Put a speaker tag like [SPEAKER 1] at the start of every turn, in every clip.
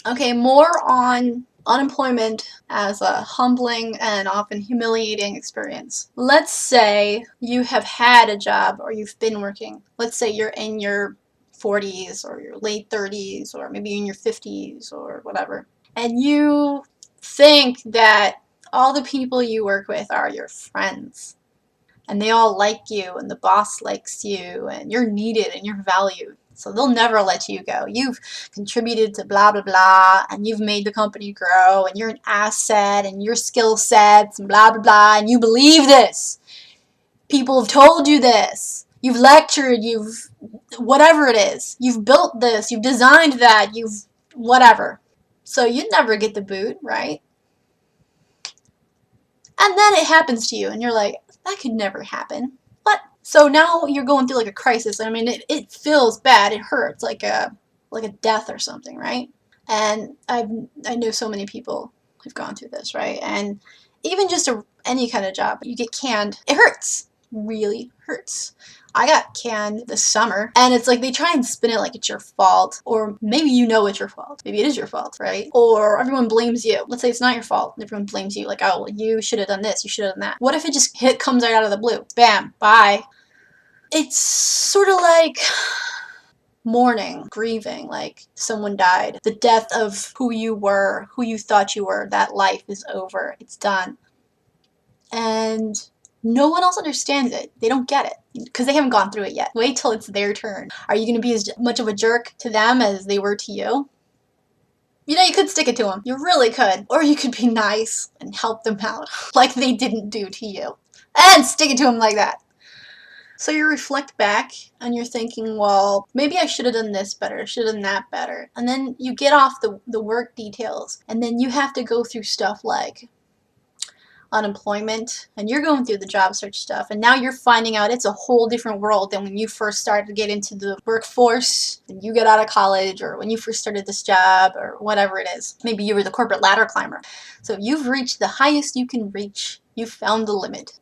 [SPEAKER 1] Okay, more on unemployment as a humbling and often humiliating experience. Let's say you have had a job or you've been working. Let's say you're in your 40s or your late 30s or maybe in your 50s or whatever. And you think that all the people you work with are your friends. And they all like you and the boss likes you and you're needed and you're valued. So they'll never let you go. You've contributed to blah, blah, blah, and you've made the company grow, and you're an asset, and your skill sets, and blah, blah, blah, and you believe this. People have told you this. You've lectured, you've whatever it is. You've built this, you've designed that, you've whatever. So you'd never get the boot, right? And then it happens to you, and you're like, that could never happen. What? So now you're going through like a crisis. I mean, it feels bad. It hurts like a death or something, right? And I know so many people who've gone through this, right? And even just any kind of job, you get canned. It hurts. Really hurts. I got canned this summer, and it's like they try and spin it like it's your fault, or maybe you know it's your fault. Maybe it is your fault, right? Or everyone blames you. Let's say it's not your fault, and everyone blames you, like, oh, well, you should have done this, you should have done that. What if it just comes right out of the blue? Bam, bye. It's sort of like mourning, grieving, like someone died. The death of who you were, who you thought you were. That life is over. It's done. And no one else understands it. They don't get it because they haven't gone through it yet. Wait till it's their turn. Are you going to be as much of a jerk to them as they were to you? You know, you could stick it to them. You really could. Or you could be nice and help them out like they didn't do to you. And stick it to them like that. So you reflect back and you're thinking, well, maybe I should have done this better, should have done that better. And then you get off the work details, and then you have to go through stuff like unemployment, and you're going through the job search stuff, and now you're finding out it's a whole different world than when you first started to get into the workforce, and you get out of college, or when you first started this job, or whatever it is. Maybe you were the corporate ladder climber. So you've reached the highest you can reach. You've found the limit.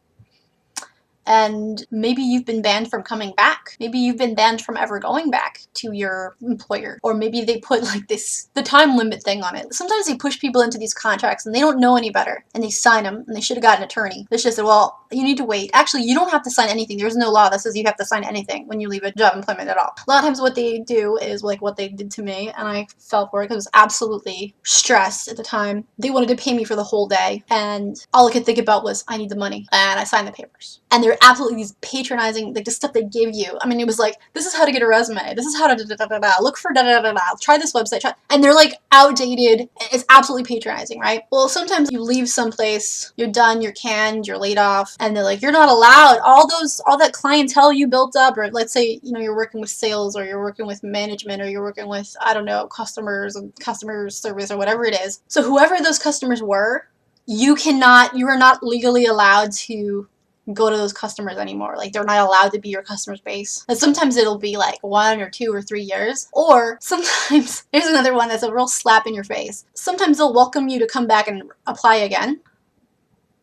[SPEAKER 1] And maybe you've been banned from coming back. Maybe you've been banned from ever going back to your employer. Or maybe they put like the time limit thing on it. Sometimes they push people into these contracts and they don't know any better. And they sign them, and they should have got an attorney. It's just, well, you need to wait. Actually, you don't have to sign anything. There's no law that says you have to sign anything when you leave a job employment at all. A lot of times what they do is like what they did to me, and I fell for it because I was absolutely stressed at the time. They wanted to pay me for the whole day, and all I could think about was, I need the money. And I signed the papers. And they're absolutely these patronizing, like the stuff they give you. I mean, it was like, this is how to get a resume. This is how to da-da-da-da-da. Look for da-da-da-da-da. Try this website. And they're like outdated. It's absolutely patronizing, right? Well, sometimes you leave someplace, you're done, you're canned, you're laid off, and they're like, you're not allowed. All that clientele you built up, or let's say, you know, you're working with sales, or you're working with management, or you're working with, I don't know, customers and customer service, or whatever it is. So whoever those customers were, you are not legally allowed to go to those customers anymore. Like, they're not allowed to be your customer's base. And sometimes it'll be like 1 or 2 or 3 years. Or sometimes, here's another one that's a real slap in your face. Sometimes they'll welcome you to come back and apply again.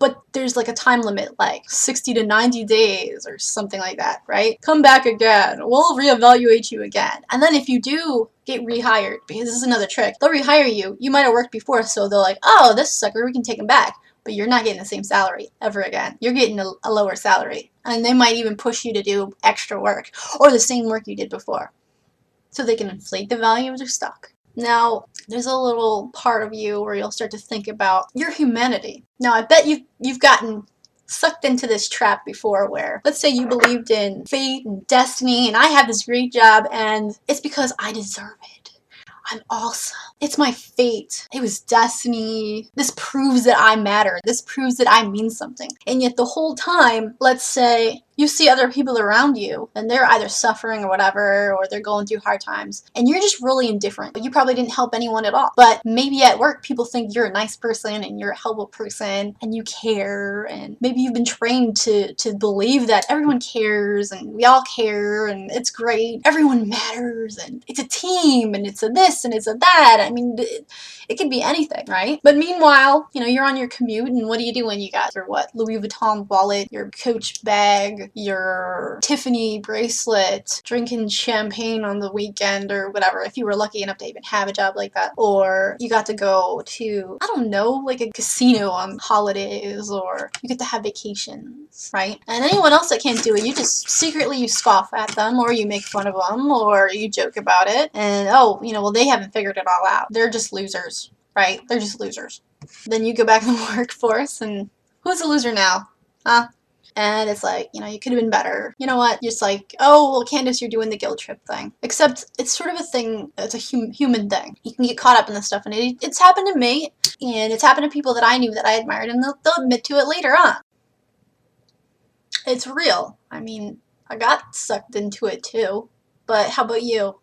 [SPEAKER 1] But there's like a time limit, like 60 to 90 days or something like that, right? Come back again. We'll reevaluate you again. And then if you do get rehired, because this is another trick, they'll rehire you. You might have worked before, so they're like, oh, this sucker, we can take him back. But you're not getting the same salary ever again. You're getting a lower salary. And they might even push you to do extra work or the same work you did before, so they can inflate the value of their stock. Now, there's a little part of you where you'll start to think about your humanity. Now, I bet you've gotten sucked into this trap before where, let's say you believed in fate and destiny, and I have this great job, and it's because I deserve it. I'm awesome. It's my fate. It was destiny. This proves that I matter. This proves that I mean something. And yet the whole time, let's say you see other people around you and they're either suffering or whatever, or they're going through hard times, and you're just really indifferent. You probably didn't help anyone at all. But maybe at work, people think you're a nice person and you're a helpful person and you care, and maybe you've been trained to believe that everyone cares and we all care and it's great. Everyone matters and it's a team and it's a this and it's a that. I mean, it could be anything, right? But meanwhile, you know, you're on your commute, and what do you do when you got your Louis Vuitton wallet, your Coach bag, wearing your Tiffany bracelet, drinking champagne on the weekend or whatever, if you were lucky enough to even have a job like that. Or you got to go to, I don't know, like a casino on holidays, or you get to have vacations, right? And anyone else that can't do it, you just secretly you scoff at them, or you make fun of them, or you joke about it. And oh, you know, well, they haven't figured it all out. They're just losers, right? They're just losers. Then you go back in the workforce and who's a loser now? Huh? And it's like, you know, you could have been better. You know what? Just like, oh, well, Candace, you're doing the guilt trip thing. Except it's sort of a thing, it's a human thing. You can get caught up in this stuff, and it's happened to me, and it's happened to people that I knew that I admired, and they'll admit to it later on. It's real. I mean, I got sucked into it too. But how about you?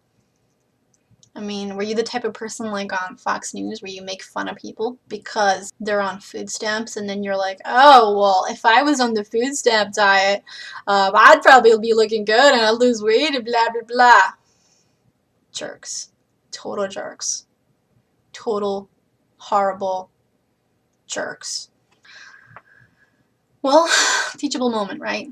[SPEAKER 1] I mean, were you the type of person like on Fox News where you make fun of people because they're on food stamps, and then you're like, oh, well, if I was on the food stamp diet, I'd probably be looking good and I'd lose weight and blah, blah, blah. Jerks. Total jerks. Total horrible jerks. Well, teachable moment, right?